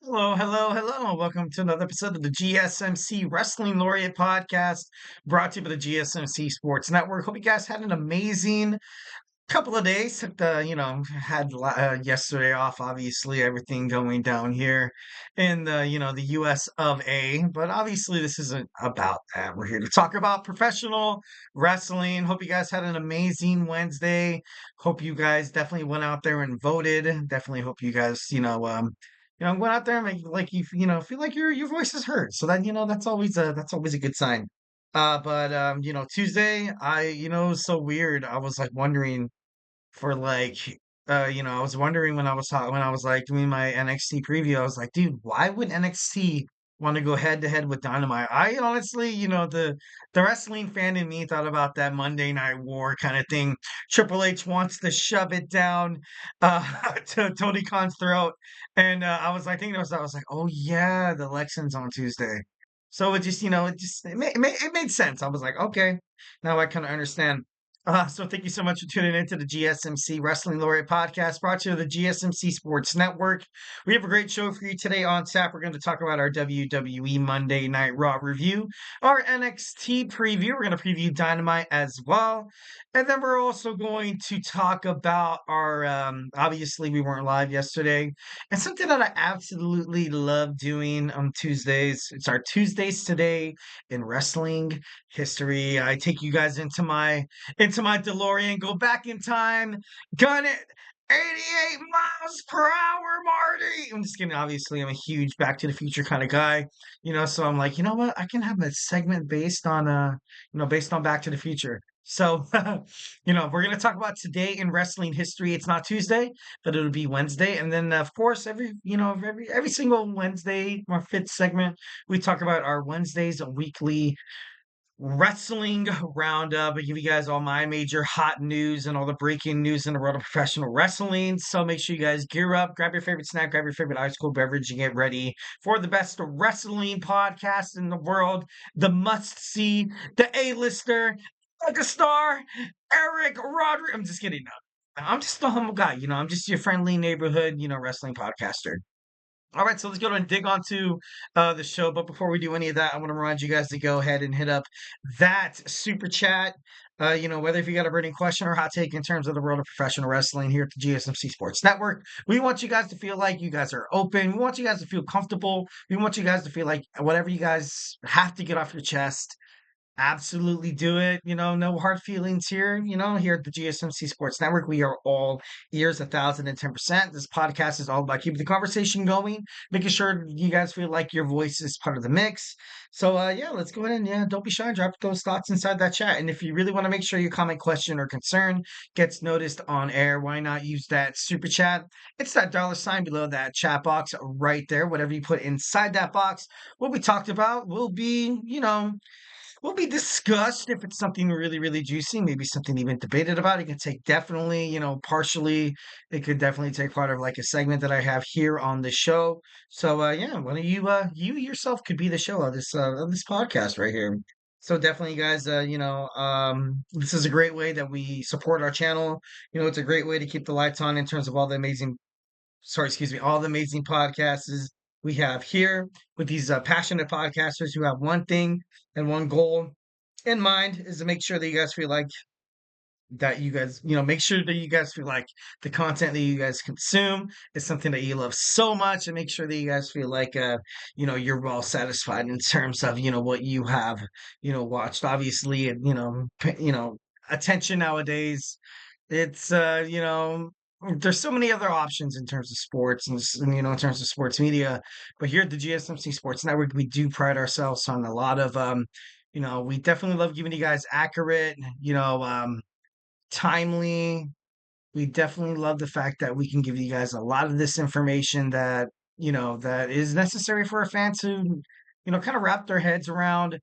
Hello, hello, hello. Welcome to another episode of the GSMC Wrestling Laureate podcast brought to you by the GSMC Sports Network. Hope you guys had an amazing couple of days. Had yesterday off, obviously, everything going down here in the US of A. But obviously, this isn't about that. We're here to talk about professional wrestling. Hope you guys had an amazing Wednesday. Hope you guys definitely went out there and voted. Definitely hope you guys, went out there and make like feel like your voice is heard. So that that's always a good sign. But Tuesday, it was so weird. I was like wondering for like I was wondering when I was like doing my NXT preview. I was like, dude, why would NXT want to go head to head with Dynamite? I honestly, the wrestling fan in me thought about that Monday Night War kind of thing. Triple H wants to shove it down to Tony Khan's throat, and I was like thinking, I was like, oh yeah, the election's on Tuesday. So it made sense. I was like, okay, now I kind of understand. So thank you so much for tuning into the GSMC Wrestling Laureate podcast brought to you by the GSMC Sports Network. We have a great show for you today on tap. We're going to talk about our WWE Monday Night Raw review, our NXT preview. We're going to preview Dynamite as well. And then we're also going to talk about obviously we weren't live yesterday. And something that I absolutely love doing on Tuesdays. It's our Tuesdays today in wrestling history. I take you guys into my DeLorean, go back in time, gun it 88 miles per hour, Marty. I'm just kidding. Obviously, I'm a huge Back to the Future kind of guy, so I'm like, you know what? I can have a segment based on Back to the Future. So, we're gonna talk about today in wrestling history. It's not Tuesday, but it'll be Wednesday, and then of course every single Wednesday, our fifth segment, we talk about our Wednesdays weekly wrestling roundup. I give you guys all my major hot news and all the breaking news in the world of professional wrestling. So make sure you guys gear up, grab your favorite snack, grab your favorite ice cold beverage, and get ready for the best wrestling podcast in the world, the must see, the A-lister, like a star, Eric Rodriguez. I'm just kidding. No. I'm just a humble guy, I'm just your friendly neighborhood, wrestling podcaster. All right, so let's go and dig onto the show. But before we do any of that, I want to remind you guys to go ahead and hit up that super chat. Whether if you got a burning question or hot take in terms of the world of professional wrestling here at the GSMC Sports Network, we want you guys to feel like you guys are open. We want you guys to feel comfortable. We want you guys to feel like whatever you guys have to get off your chest, absolutely do it. No hard feelings here. Here at the GSMC Sports Network, we are all ears 1,010%. This podcast is all about keeping the conversation going, making sure you guys feel like your voice is part of the mix. So, yeah, let's go ahead and, yeah, don't be shy. Drop those thoughts inside that chat. And if you really want to make sure your comment, question, or concern gets noticed on air, why not use that super chat? It's that $sign below that chat box right there. Whatever you put inside that box, what we talked about will be discussed if it's something really, really juicy, maybe something even debated about. It can take definitely, partially, it could definitely take part of like a segment that I have here on the show. So yeah, one of you yourself could be the show of this podcast right here. So definitely, guys, this is a great way that we support our channel. It's a great way to keep the lights on in terms of all the amazing podcasts we have here with these passionate podcasters who have one thing and one goal in mind is to make sure that you guys feel like make sure that you guys feel like the content that you guys consume is something that you love so much and make sure that you guys feel like you're well satisfied in terms of what you have watched. Obviously, and attention nowadays, it's there's so many other options in terms of sports and in terms of sports media, but here at the GSMC Sports Network, we do pride ourselves on a lot of we definitely love giving you guys accurate, timely. We definitely love the fact that we can give you guys a lot of this information that that is necessary for a fan to kind of wrap their heads around.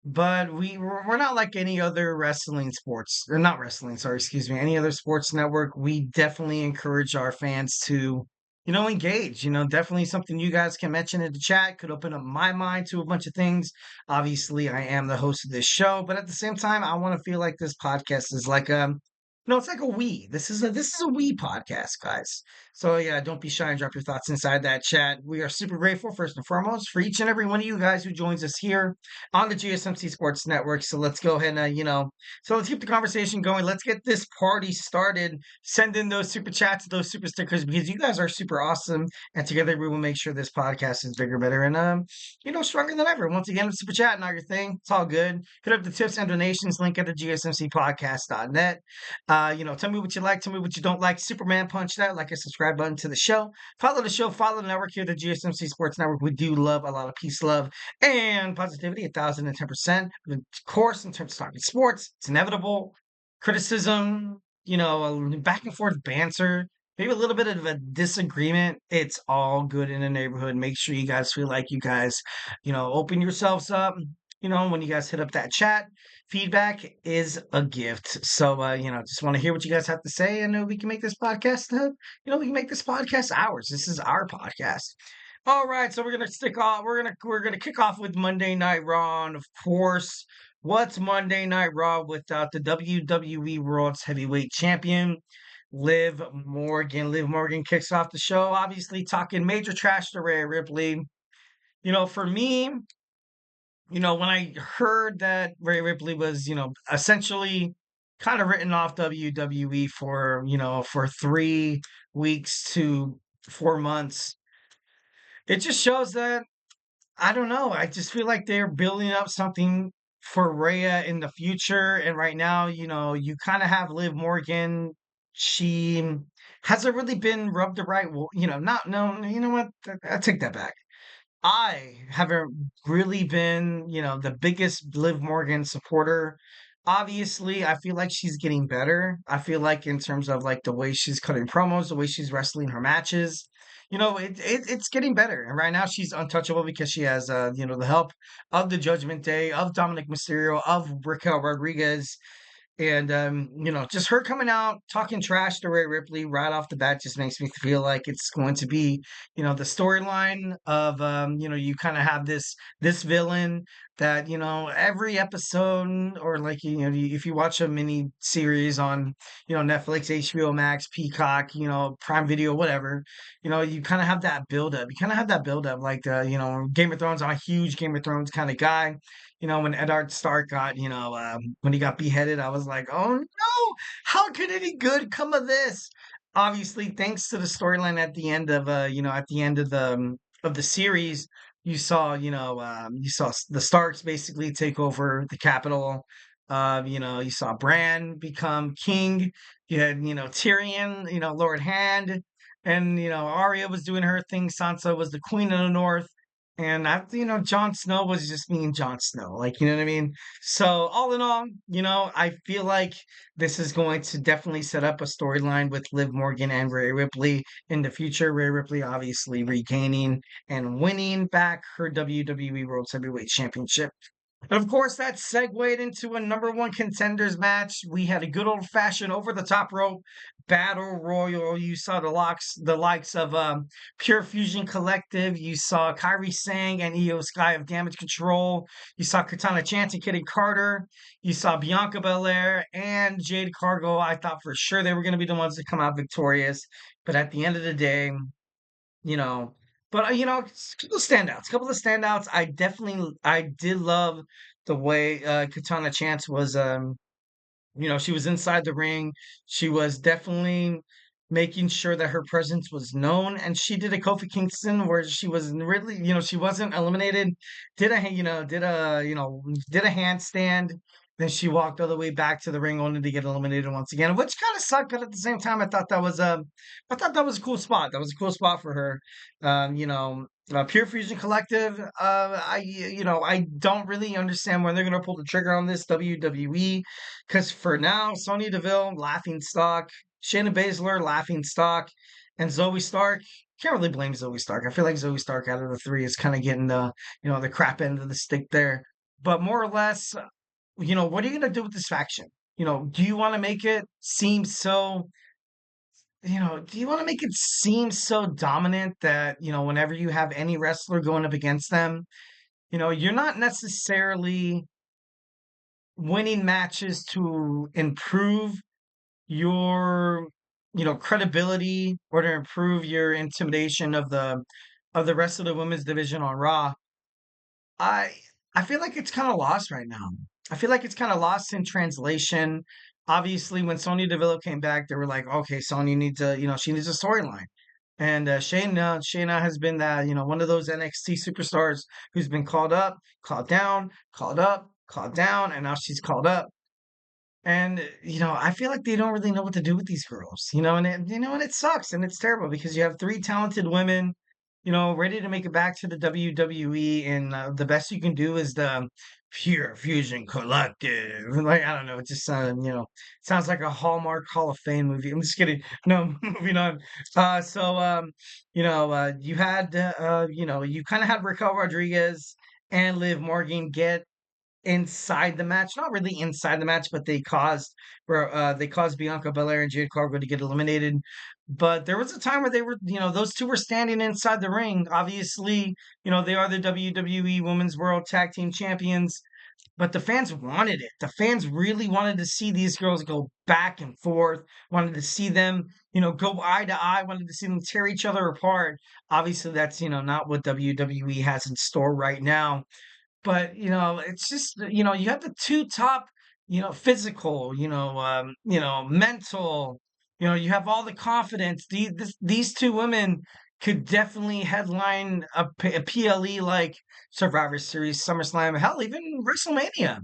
But we're not like any other wrestling sports, or not wrestling, sorry, excuse me, any other sports network. We definitely encourage our fans to, engage. Definitely something you guys can mention in the chat could open up my mind to a bunch of things. Obviously, I am the host of this show, but at the same time, I want to feel like this podcast is like No, it's like a we. This is a we podcast, guys. So yeah, don't be shy and drop your thoughts inside that chat. We are super grateful, first and foremost, for each and every one of you guys who joins us here on the GSMC Sports Network. So let's go ahead and so let's keep the conversation going. Let's get this party started. Send in those super chats, those super stickers, because you guys are super awesome, and together we will make sure this podcast is bigger, better, and stronger than ever. Once again, super chat, not your thing. It's all good. Hit up the tips and donations link at the GSMCpodcast.net. Tell me what you like, tell me what you don't like. Superman punch that like a subscribe button to the show. Follow the show, follow the network here, the GSMC Sports Network. We do love a lot of peace, love, and positivity, 1,010%. Of course, in terms of talking sports, it's inevitable. Criticism, back and forth banter, maybe a little bit of a disagreement. It's all good in the neighborhood. Make sure you guys feel like you guys, open yourselves up. When you guys hit up that chat, feedback is a gift. So, just want to hear what you guys have to say, and we can make this podcast. We can make this podcast ours. This is our podcast. All right, so we're gonna stick off. We're gonna kick off with Monday Night Raw, and of course, what's Monday Night Raw without the WWE World's Heavyweight Champion, Liv Morgan? Liv Morgan kicks off the show, obviously talking major trash to Rhea Ripley. For me, when I heard that Ray Ripley was, essentially kind of written off WWE for 3 weeks to 4 months, it just shows that I don't know. I just feel like they're building up something for Rhea in the future. And right now, you kind of have Liv Morgan. She hasn't really been rubbed the right, not, no, you know what? I take that back. I haven't really been, the biggest Liv Morgan supporter. Obviously, I feel like she's getting better. I feel like in terms of like the way she's cutting promos, the way she's wrestling her matches, it's getting better. And right now she's untouchable because she has, the help of the Judgment Day, of Dominic Mysterio, of Raquel Rodriguez, and just her coming out talking trash to Rhea Ripley right off the bat just makes me feel like it's going to be, the storyline of you kind of have this villain that, every episode, or like, if you watch a mini series on, Netflix, HBO Max, Peacock, Prime Video, whatever, you kind of have that build up. You kind of have that build up like Game of Thrones. I'm a huge Game of Thrones kind of guy. When Eddard Stark got, when he got beheaded, I was like, oh no, how could any good come of this? Obviously, thanks to the storyline at the end of, at the end of the series, you saw the Starks basically take over the capital. You saw Bran become king. You had, Tyrion, Lord Hand, and Arya was doing her thing. Sansa was the Queen of the North. And after, Jon Snow was just being Jon Snow, like, you know what I mean? So all in all, I feel like this is going to definitely set up a storyline with Liv Morgan and Rhea Ripley in the future. Rhea Ripley obviously regaining and winning back her WWE World Heavyweight Championship. And of course, that segued into a number one contenders match. We had a good old fashioned over the top rope battle royal. You saw the likes of Pure Fusion Collective. You saw Kairi Singh and Iyo Sky of Damage Control. You saw Katana Chance and Kitty Carter. You saw Bianca Belair and Jade Cargo. I thought for sure they were going to be the ones to come out victorious. But at the end of the day, you know. But a couple of standouts. A couple of standouts. I did love the way Katana Chance was. She was inside the ring. She was definitely making sure that her presence was known, and she did a Kofi Kingston where she was really, she wasn't eliminated. Did a handstand. Then she walked all the way back to the ring only to get eliminated once again, which kind of sucked. But at the same time, I thought that was a cool spot. That was a cool spot for her. Pure Fusion Collective. I don't really understand when they're gonna pull the trigger on this WWE, because for now, Sonya Deville laughing stock, Shayna Baszler laughing stock, and Zoe Stark. Can't really blame Zoe Stark. I feel like Zoe Stark out of the three is kind of getting the crap end of the stick there. But more or less, what are you gonna do with this faction? Do you want to make it seem so? Do you want to make it seem so dominant that, whenever you have any wrestler going up against them, you're not necessarily winning matches to improve your credibility or to improve your intimidation of the rest of the women's division on Raw, I I feel like it's kind of lost right now. I feel like it's kind of lost in translation. Obviously, when Sonya Deville came back, they were like, okay, Sonya needs she needs a storyline. And Shayna has been that, one of those NXT superstars who's been called up, called down, called up, called down, and now she's called up. And I feel like they don't really know what to do with these girls, and it sucks and it's terrible because you have three talented women, ready to make it back to the WWE, and the best you can do is the Pure Fusion Collective. Like I don't know, it just sounds like a Hallmark Hall of Fame movie. I'm just kidding. No, moving on. You had you kind of had Raquel Rodriguez and Liv Morgan get inside the match, not really inside the match, but they caused Bianca Belair and Jade Cargo to get eliminated. But there was a time where they were, those two were standing inside the ring. Obviously, they are the WWE Women's World Tag Team Champions, but the fans wanted it. The fans really wanted to see these girls go back and forth, wanted to see them, go eye to eye, wanted to see them tear each other apart. Obviously, that's, not what WWE has in store right now, but it's just you have the two top, physical, mental, you have all the confidence. These two women could definitely headline a PLE like Survivor Series, SummerSlam, hell, even WrestleMania.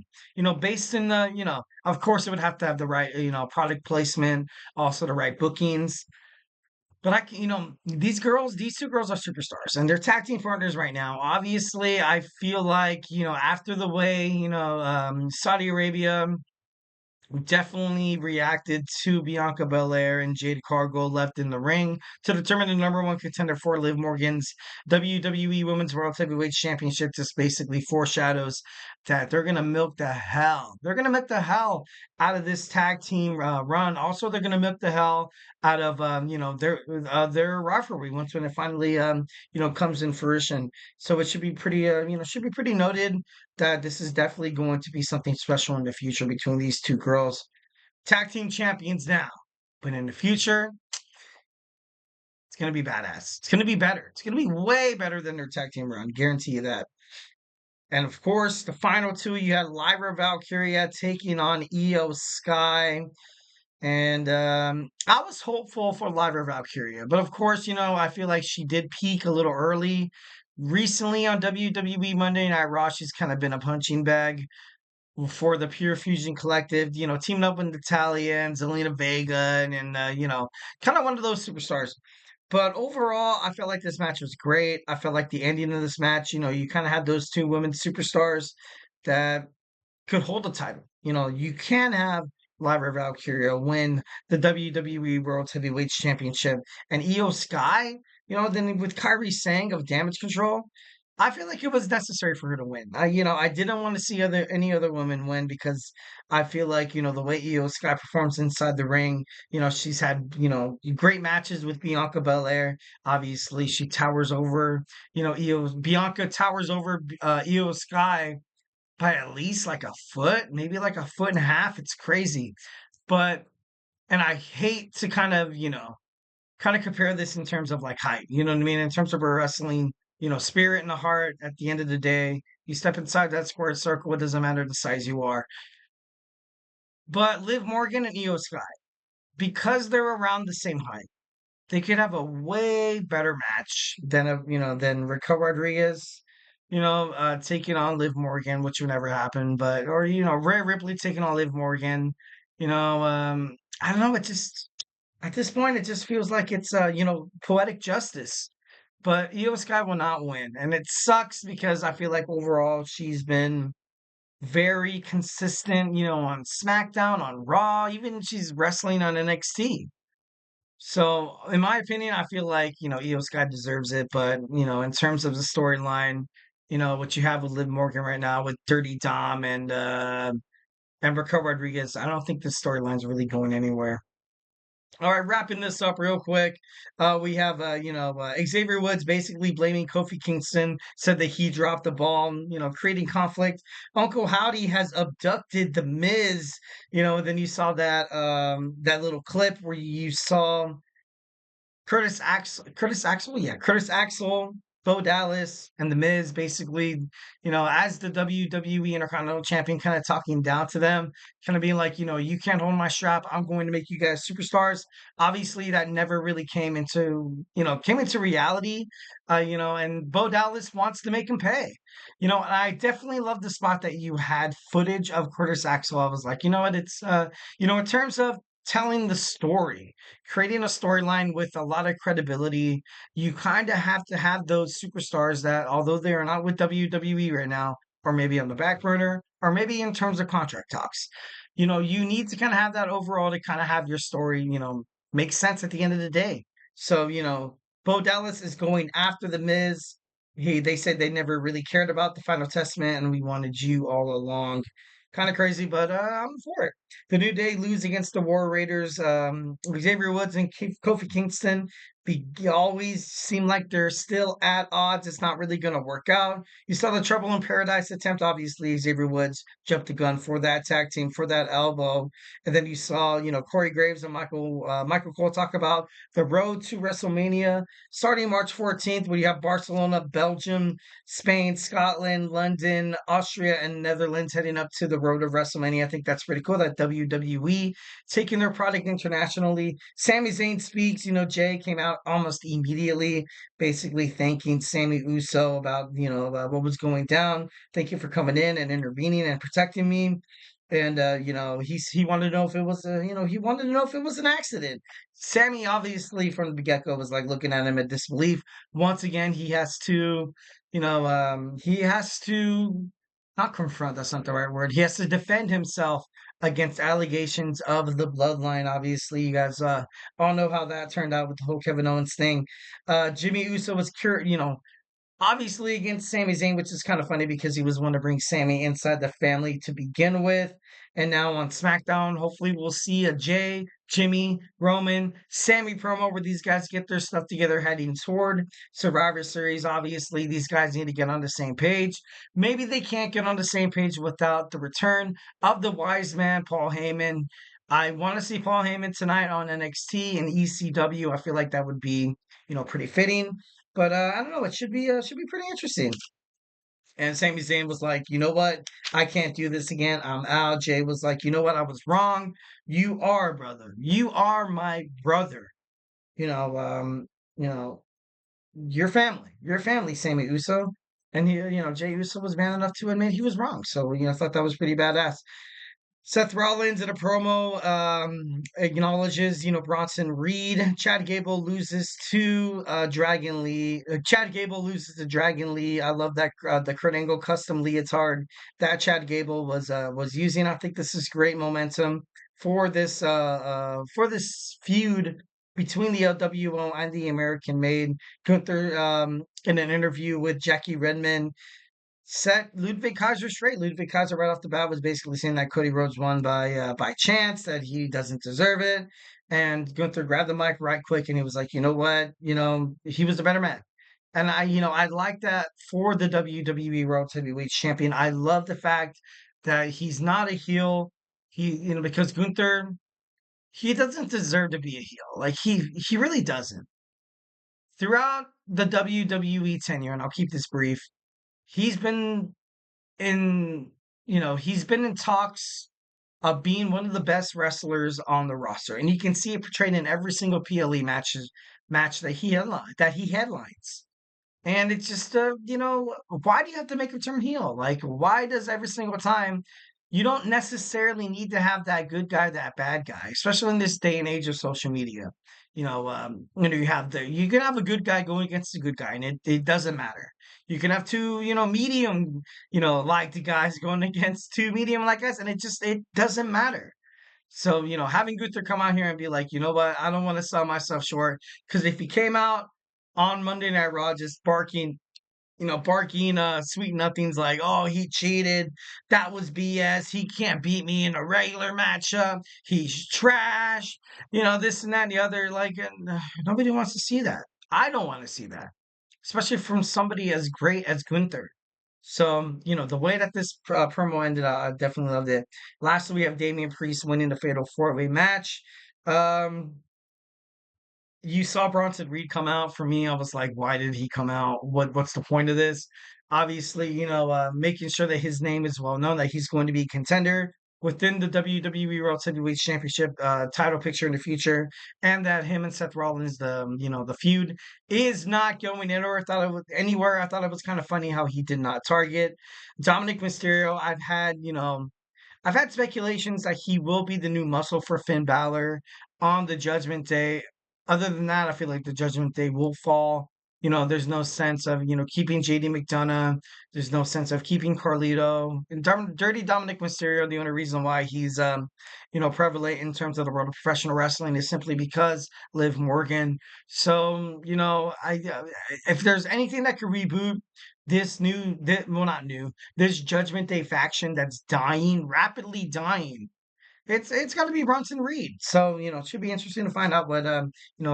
Based in the, of course, it would have to have the right, product placement, also the right bookings. But these two girls are superstars and they're tag team partners right now. Obviously, I feel like, after the way, Saudi Arabia definitely reacted to Bianca Belair and Jade Cargo left in the ring to determine the number one contender for Liv Morgan's WWE Women's World Heavyweight Championship. Just basically foreshadows that they're gonna milk the hell. They're gonna milk the hell out of this tag team run. Also, they're gonna milk the hell out of their rivalry once when it finally comes in fruition. So it should be pretty should be pretty noted that this is definitely going to be something special in the future between these two girls. Tag team champions now, but in the future, it's going to be badass. It's going to be better. It's going to be way better than their tag team run. Guarantee you that. And of course, the final two, you had Lyra Valkyria taking on Iyo Sky. And I was hopeful for Lyra Valkyria. But of course, I feel like she did peak a little early. Recently on WWE Monday Night Raw, she's kind of been a punching bag for the Pure Fusion Collective, teaming up with Natalia and Zelina Vega and kind of one of those superstars. But overall, I felt like this match was great. I felt like the ending of this match, you kind of had those two women superstars that could hold the title. You can have Lyra Valkyria win the WWE World Heavyweight Championship and Iyo Sky, then with Kyrie Sang of Damage Control, I feel like it was necessary for her to win. I didn't want to see any other woman win because I feel like, the way Iyo Sky performs inside the ring, she's had, great matches with Bianca Belair. Obviously, she towers over, Bianca towers over Iyo Sky by at least like a foot, maybe like a foot and a half. It's crazy. But and I hate to kind of compare this in terms of like height. You know what I mean? In terms of her wrestling, spirit and the heart, at the end of the day, you step inside that square circle, it doesn't matter the size you are. But Liv Morgan and Iyo Sky, because they're around the same height, they could have a way better match than Raquel Rodriguez, taking on Liv Morgan, which would never happen, but or Rhea Ripley taking on Liv Morgan, I don't know, it just at this point it just feels like it's poetic justice. But Iyo Sky will not win. And it sucks because I feel like overall she's been very consistent, on SmackDown, on Raw, even she's wrestling on NXT. So, in my opinion, I feel like, Iyo Sky deserves it. But, in terms of the storyline, what you have with Liv Morgan right now with Dirty Dom and Raquel Rodriguez, I don't think the storyline's really going anywhere. All right, wrapping this up real quick. We have, Xavier Woods basically blaming Kofi Kingston, said that he dropped the ball, creating conflict. Uncle Howdy has abducted the Miz. Then you saw that little clip where you saw Curtis Axel, Bo Dallas, and The Miz basically, as the WWE Intercontinental Champion, kind of talking down to them, kind of being like, you can't hold my strap. I'm going to make you guys superstars. Obviously, that never really came into reality, and Bo Dallas wants to make him pay. And I definitely love the spot that you had footage of Curtis Axel. I was like, you know what, in terms of telling the story, creating a storyline with a lot of credibility. You kind of have to have those superstars that, although they are not with WWE right now, or maybe on the back burner, or maybe in terms of contract talks, you need to kind of have that overall to kind of have your story, make sense at the end of the day. So, Bo Dallas is going after the Miz. They said they never really cared about the Final Testament, and we wanted you all along. Kind of crazy, but I'm for it. The New Day lose against the War Raiders. Xavier Woods and Kofi Kingston always seem like they're still at odds. It's not really going to work out. You saw the Trouble in Paradise attempt. Obviously, Xavier Woods jumped the gun for that tag team, for that elbow. And then you saw, Corey Graves and Michael Cole talk about the road to WrestleMania starting March 14th, where you have Barcelona, Belgium, Spain, Scotland, London, Austria, and Netherlands heading up to the road of WrestleMania. I think that's pretty cool that WWE taking their product internationally. Sami Zayn speaks. Jay came out almost immediately, basically thanking Sami Uso about what was going down. Thank you for coming in and intervening and protecting me. And he wanted to know if it was he wanted to know if it was an accident. Sammy obviously from the get go was like looking at him in disbelief. Once again, he has to not confront, that's not the right word. He has to defend himself against allegations of the bloodline. Obviously, you guys all know how that turned out with the whole Kevin Owens thing. Jimmy Uso was obviously against Sami Zayn, which is kind of funny because he was one to bring Sami inside the family to begin with. And now on SmackDown, hopefully we'll see a Jay, Jimmy, Roman, Sami promo where these guys get their stuff together heading toward Survivor Series. Obviously, these guys need to get on the same page. Maybe they can't get on the same page without the return of the wise man, Paul Heyman. I want to see Paul Heyman tonight on NXT and ECW. I feel like that would be, pretty fitting. But I don't know. It should be pretty interesting. And Sami Zayn was like, you know what? I can't do this again. I'm out. Jay was like, you know what? I was wrong. You are brother. You are my brother. You know, um, you know, your family. Your family, Sami Uso. And Jay Uso was man enough to admit he was wrong. So, I thought that was pretty badass. Seth Rollins in a promo acknowledges, Bronson Reed. Chad Gable loses to Dragon Lee. Chad Gable loses to Dragon Lee. I love that the Kurt Angle custom leotard that Chad Gable was using. I think this is great momentum for this feud between the LWO and the American Made. Gunther in an interview with Jackie Redmond set Ludwig Kaiser straight. Ludwig Kaiser right off the bat was basically saying that Cody Rhodes won by chance, that he doesn't deserve it. And Gunther grabbed the mic right quick and he was like, you know what? He was the better man. And I like that for the WWE World Heavyweight Champion. I love the fact that he's not a heel. Because Gunther, he doesn't deserve to be a heel. Like he really doesn't. Throughout the WWE tenure, and I'll keep this brief, he's been in he's been in talks of being one of the best wrestlers on the roster, and you can see it portrayed in every single match that he headlines. And it's just, why do you have to make him turn heel? Like, why does every single time you don't necessarily need to have that good guy, that bad guy, especially in this day and age of social media. You can have a good guy going against a good guy, and it doesn't matter. You can have two, medium, like the guys going against two medium like us, and it doesn't matter. So, having Gunther come out here and be like, you know what, I don't want to sell myself short. Because if he came out on Monday Night Raw just barking barking sweet nothings like, "Oh, he cheated. That was BS. He can't beat me in a regular matchup. He's trash." This and that and the other. Like, and, nobody wants to see that. I don't want to see that, especially from somebody as great as Gunther. So, the way that this promo ended, I definitely loved it. Lastly, we have Damien Priest winning the Fatal 4-Way match. Um, you saw Bronson Reed come out. For me, I was like, why did he come out? What's the point of this? Obviously, making sure that his name is well known, that he's going to be a contender within the WWE World Heavyweight Championship title picture in the future, and that him and Seth Rollins, the feud is not going anywhere. I thought it was kind of funny how he did not target Dominic Mysterio. I've had speculations that he will be the new muscle for Finn Balor on the Judgment Day. Other than that, I feel like the Judgment Day will fall. There's no sense of, keeping JD McDonough. There's no sense of keeping Carlito. And Dirty Dominic Mysterio, the only reason why he's, prevalent in terms of the world of professional wrestling is simply because Liv Morgan. So, if there's anything that could reboot well, not new, this Judgment Day faction that's dying, rapidly dying, it's got to be Bronson Reed. So it should be interesting to find out what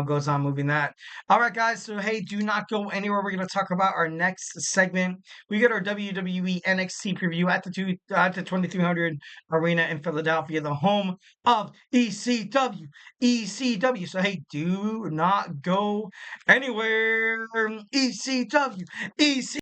goes on moving that. All right, guys. So hey, do not go anywhere. We're gonna talk about our next segment. We get our WWE NXT preview at the 2300 Arena in Philadelphia, the home of ECW. ECW. So hey, do not go anywhere. ECW. ECW.